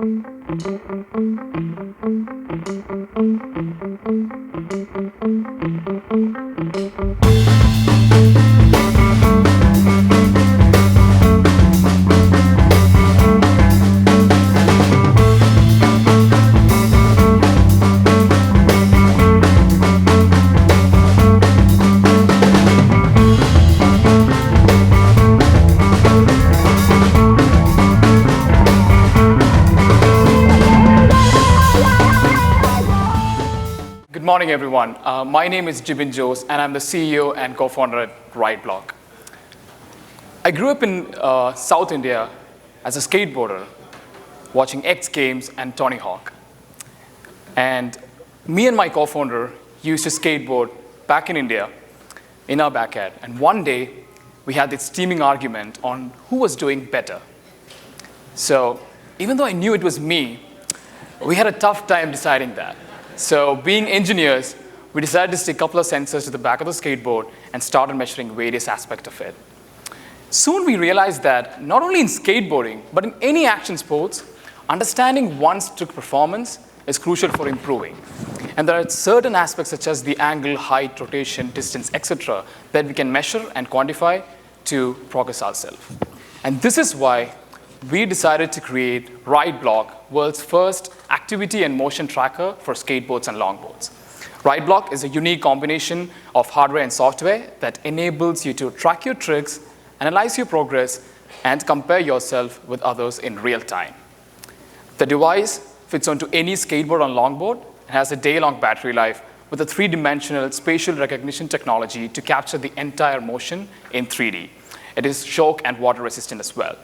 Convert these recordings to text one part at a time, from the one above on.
Good morning, everyone. My name is Jibin Jose, and I'm the CEO and co-founder at RideBlock. I grew up in South India as a skateboarder, watching X Games and Tony Hawk. And me and my co-founder used to skateboard back in India in our backyard. And one day, we had this steaming argument on who was doing better. So even though I knew it was me, we had a tough time deciding that. So being engineers, we decided to stick a couple of sensors to the back of the skateboard and started measuring various aspects of it. Soon we realized that not only in skateboarding, but in any action sports, understanding one's trick performance is crucial for improving. And there are certain aspects such as the angle, height, rotation, distance, etc., that we can measure and quantify to progress ourselves. And this is why we decided to create RideBlock, world's first activity and motion tracker for skateboards and longboards. RideBlock is a unique combination of hardware and software that enables you to track your tricks, analyze your progress, and compare yourself with others in real time. The device fits onto any skateboard or longboard and has a day-long battery life with a three-dimensional spatial recognition technology to capture the entire motion in 3D. It is shock and water resistant as well.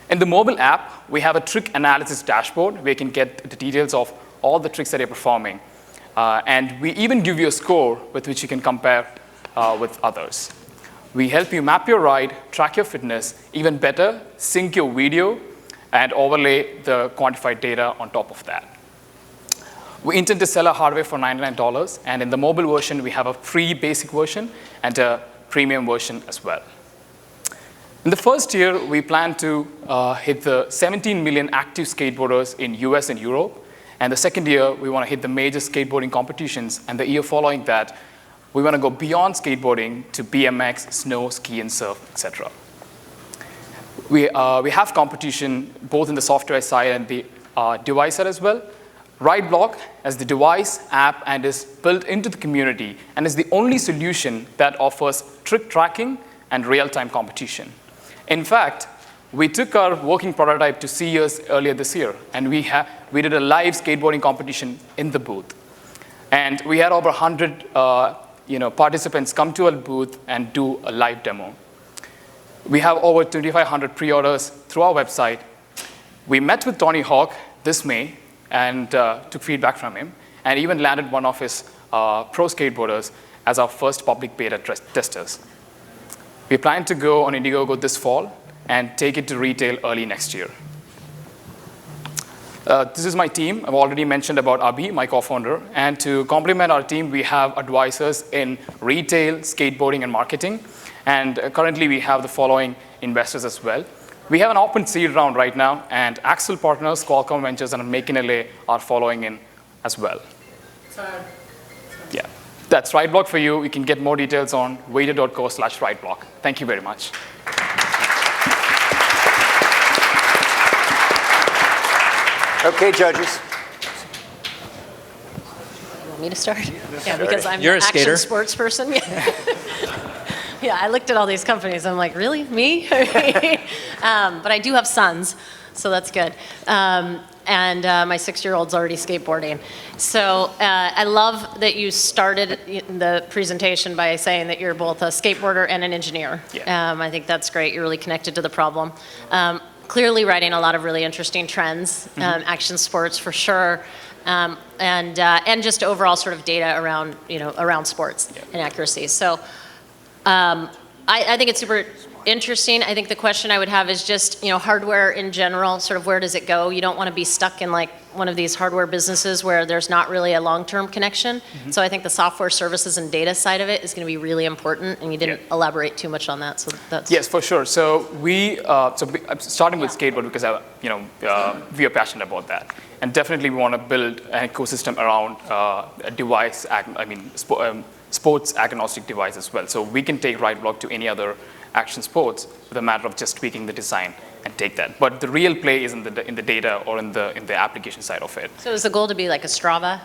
In the mobile app, we have a trick analysis dashboard where you can get the details of all the tricks that you're performing. And we even give you a score with which you can compare with others. We help you map your ride, track your fitness, even better, sync your video, and overlay the quantified data on top of that. We intend to sell our hardware for $99, and in the mobile version, we have a free basic version and a premium version as well. In the first year, we plan to hit the 17 million active skateboarders in US and Europe. And the second year, we want to hit the major skateboarding competitions. And the year following that, we want to go beyond skateboarding to BMX, snow, ski, and surf, etc. We have competition both in the software side and the device side as well. RideBlock as the device, app, and is built into the community and is the only solution that offers trick tracking and real-time competition. In fact, we took our working prototype to CES earlier this year, and we did a live skateboarding competition in the booth. And we had over 100 participants come to our booth and do a live demo. We have over 2,500 pre-orders through our website. We met with Tony Hawk this May and took feedback from him, and even landed one of his pro skateboarders as our first public beta testers. We plan to go on Indiegogo this fall and take it to retail early next year. This is my team. I've already mentioned about Abhi, my co-founder. And to complement our team, we have advisors in retail, skateboarding, and marketing. And currently, we have the following investors as well. We have an open seed round right now, and Axel Partners, Qualcomm Ventures, and Make in LA are following in as well. Yeah. That's RideBlock for you. You can get more details on vator.co/RideBlock. Thank you very much. Okay, judges. You want me to start? Yeah, because I'm You're an a skater. action sports person. Yeah, I looked at all these companies. I'm like, really? Me? But I do have sons, so that's good. And my 6-year-old's already skateboarding. So I love that you started the presentation by saying that you're both a skateboarder and an engineer. Yeah. I think that's great. You're really connected to the problem. Clearly writing a lot of really interesting trends, action sports for sure, and just overall sort of data around, around sports and accuracy. So I think it's super interesting. I think the question I would have is just, hardware in general, sort of where does it go? You don't want to be stuck in like one of these hardware businesses where there's not really a long-term connection. So I think the software services and data side of it is going to be really important, and you didn't elaborate too much on that. So that's Yes, for sure. So I'm starting with skateboard because we are passionate about that, and definitely we want to build an ecosystem around a device. Sports agnostic device as well. So we can take RideBlock to any other action sports with a matter of just tweaking the design and take that. But the real play is in the data or in the application side of it. So is the goal to be like a Strava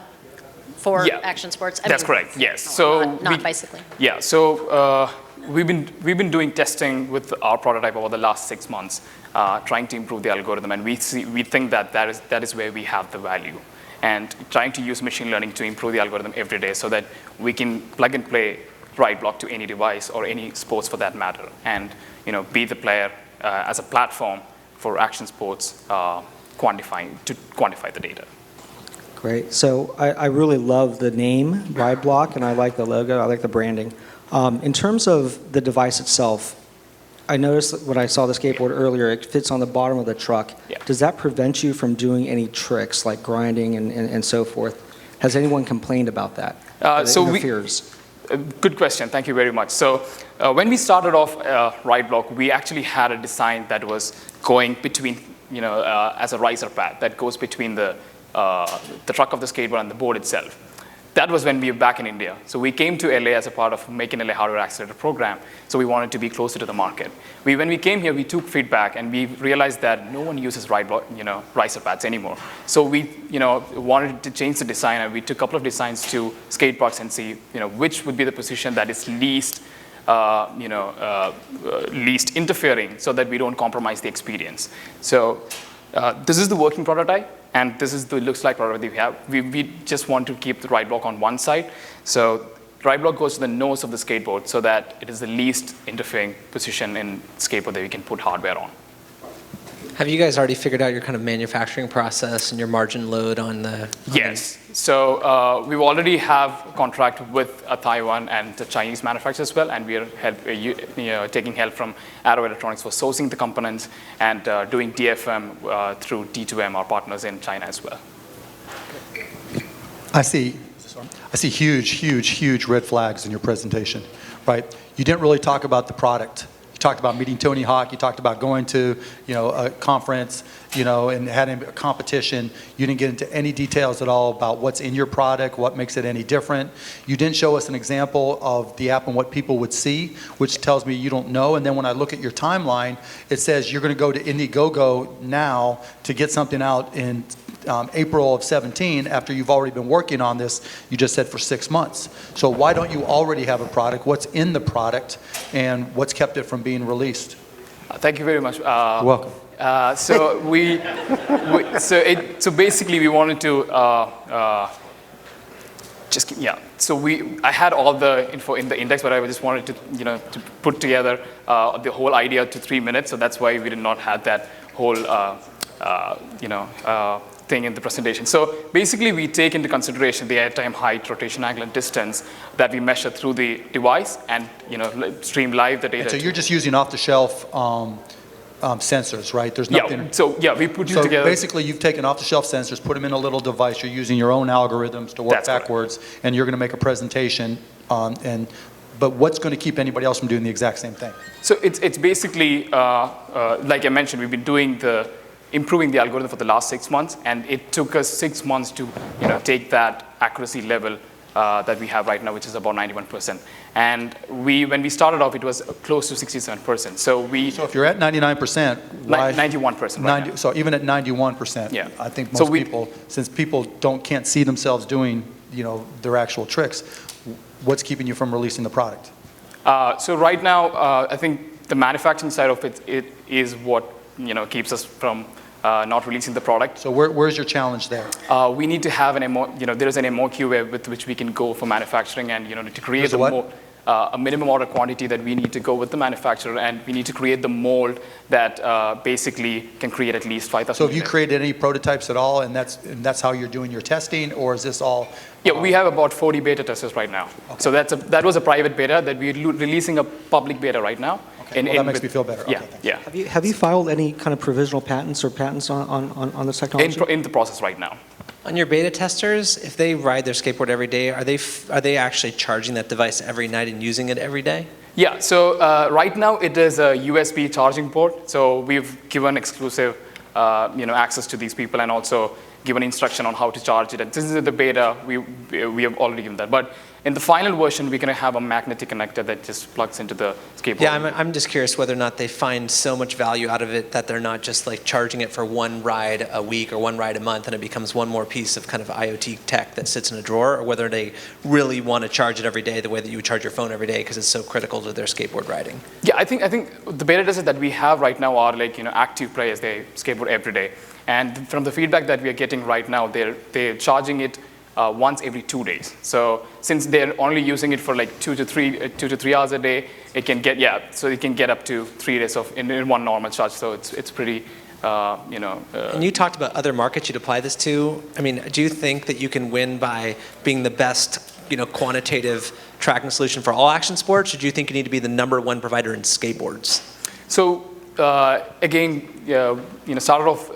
for Yeah, action sports? that's correct. Yes. So not bicycling. Yeah. So we've been doing testing with our prototype over the last 6 months, trying to improve the algorithm, and we think that is where we have the value, and trying to use machine learning to improve the algorithm every day so that we can plug and play RideBlock to any device or any sports for that matter, and be the player as a platform for action sports, quantify the data. Great. So I really love the name RideBlock, and I like the logo. I like the branding. In terms of the device itself, I noticed when I saw the skateboard earlier, it fits on the bottom of the truck. Yeah. Does that prevent you from doing any tricks like grinding and so forth? Has anyone complained about that? Interferes? Good question. Thank you very much. So when we started off RideBlock, we actually had a design that was going between, as a riser pad that goes between the truck of the skateboard and the board itself. That was when we were back in India. So we came to LA as a part of Make in LA Hardware Accelerator program. So we wanted to be closer to the market. When we came here, we took feedback and we realized that no one uses RideBlock, riser pads anymore. So we, wanted to change the design, and we took a couple of designs to skate parks and see, which would be the position that is least least interfering, so that we don't compromise the experience. So this is the working prototype, and this is the looks like prototype that we have. We just want to keep the RideBlock on one side. So RideBlock goes to the nose of the skateboard so that it is the least interfering position in skateboard that we can put hardware on. Have you guys already figured out your kind of manufacturing process and your margin load on the? Yes. So we already have a contract with Taiwan and the Chinese manufacturers as well, and we are taking help from Arrow Electronics for sourcing the components and doing DFM through D2M, our partners in China as well. I see huge red flags in your presentation, right? You didn't really talk about the product. You talked about meeting Tony Hawk. You talked about going to, a conference, and having a competition. You didn't get into any details at all about what's in your product, what makes it any different. You didn't show us an example of the app and what people would see, which tells me you don't know. And then when I look at your timeline, it says you're going to go to Indiegogo now to get something out in April of 17, after you've already been working on this, you just said for 6 months. So why don't you already have a product? What's in the product, and what's kept it from being released? Thank you very much. You're welcome. So basically we wanted to I had all the info in the index, but I just wanted to to put together the whole idea to 3 minutes. So that's why we did not have that whole thing in the presentation. So basically we take into consideration the airtime, height, rotation angle, and distance that we measure through the device, and stream live the data. And so you're just using off-the-shelf sensors, right? There's nothing. We put So together. basically you've taken off-the-shelf sensors, put them in a little device. You're using your own algorithms to work That's correct. backwards, and you're going to make a presentation. But what's going to keep anybody else from doing the exact same thing? So it's basically like I mentioned, we've been doing improving the algorithm for the last 6 months, and it took us 6 months to take that accuracy level that we have right now, which is about 91%. And when we started off, it was close to 67%. So if you're at 99%, why? 91% right now. So even at 91%, Yeah. I think most people, since people can't see themselves doing their actual tricks, what's keeping you from releasing the product? So right now, I think the manufacturing side of it is what keeps us from not releasing the product. So where's your challenge there? We need to have there is an MOQ with which we can go for manufacturing, and to create a minimum order quantity that we need to go with the manufacturer, and we need to create the mold that basically can create at least 5,000. So have you created any prototypes at all, and that's how you're doing your testing, or is this all? Yeah, we have about 40 beta testers right now. Okay. So that was a private beta that we're releasing a public beta right now. Okay, well, that makes me feel better. Okay, Yeah, thanks. yeah. Have you filed any kind of provisional patents or patents on this technology? In the process right now. On your beta testers, if they ride their skateboard every day, are they actually charging that device every night and using it every day? Yeah, so right now it is a USB charging port. So we've given exclusive access to these people and also given instruction on how to charge it. And this is the beta, we have already given that. But in the final version, we're going to have a magnetic connector that just plugs into the skateboard. Yeah, I'm just curious whether or not they find so much value out of it that they're not just like charging it for one ride a week or one ride a month and it becomes one more piece of kind of IoT tech that sits in a drawer, or whether they really want to charge it every day the way that you would charge your phone every day because it's so critical to their skateboard riding. Yeah, I think the beta testers that we have right now are like active players. They skateboard every day, and from the feedback that we are getting right now, they're charging it once every 2 days. So since they're only using it for like 2 to 3 hours a day, it can get up to 3 days in one normal charge. So it's pretty. And you talked about other markets you'd apply this to. I mean, do you think that you can win by being the best, quantitative tracking solution for all action sports, or do you think you need to be the #1 provider in skateboards? So again, started off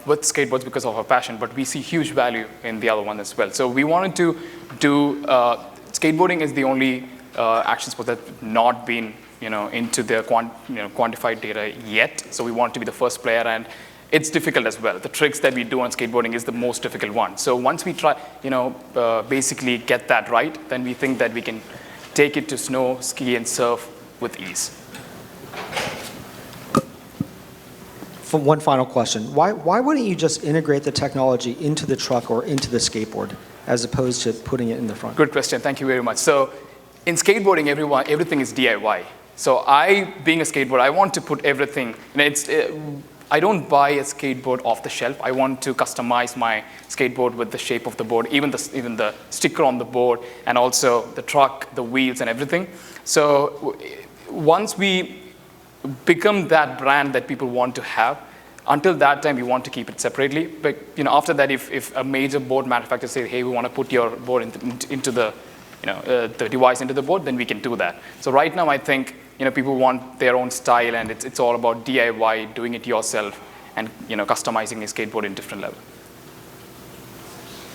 with skateboards because of our passion, but we see huge value in the other one as well. So we wanted to do skateboarding is the only action sport that's not been into the quantified data yet. So we want to be the first player, and it's difficult as well. The tricks that we do on skateboarding is the most difficult one. So once we try, basically get that right, then we think that we can take it to snow, ski, and surf with ease. One final question. Why wouldn't you just integrate the technology into the truck or into the skateboard as opposed to putting it in the front? Good question. Thank you very much. So in skateboarding, everything is DIY. So being a skateboarder, I want to put everything, and I don't buy a skateboard off the shelf. I want to customize my skateboard with the shape of the board, even the sticker on the board, and also the truck, the wheels, and everything. So once we become that brand that people want to have, until that time, we want to keep it separately. But after that, if a major board manufacturer says, "Hey, we want to put your board into the the device into the board," then we can do that. So right now, I think people want their own style, and it's all about DIY, doing it yourself, and customizing a skateboard in different level.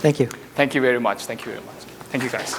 Thank you. Thank you very much. Thank you very much. Thank you, guys.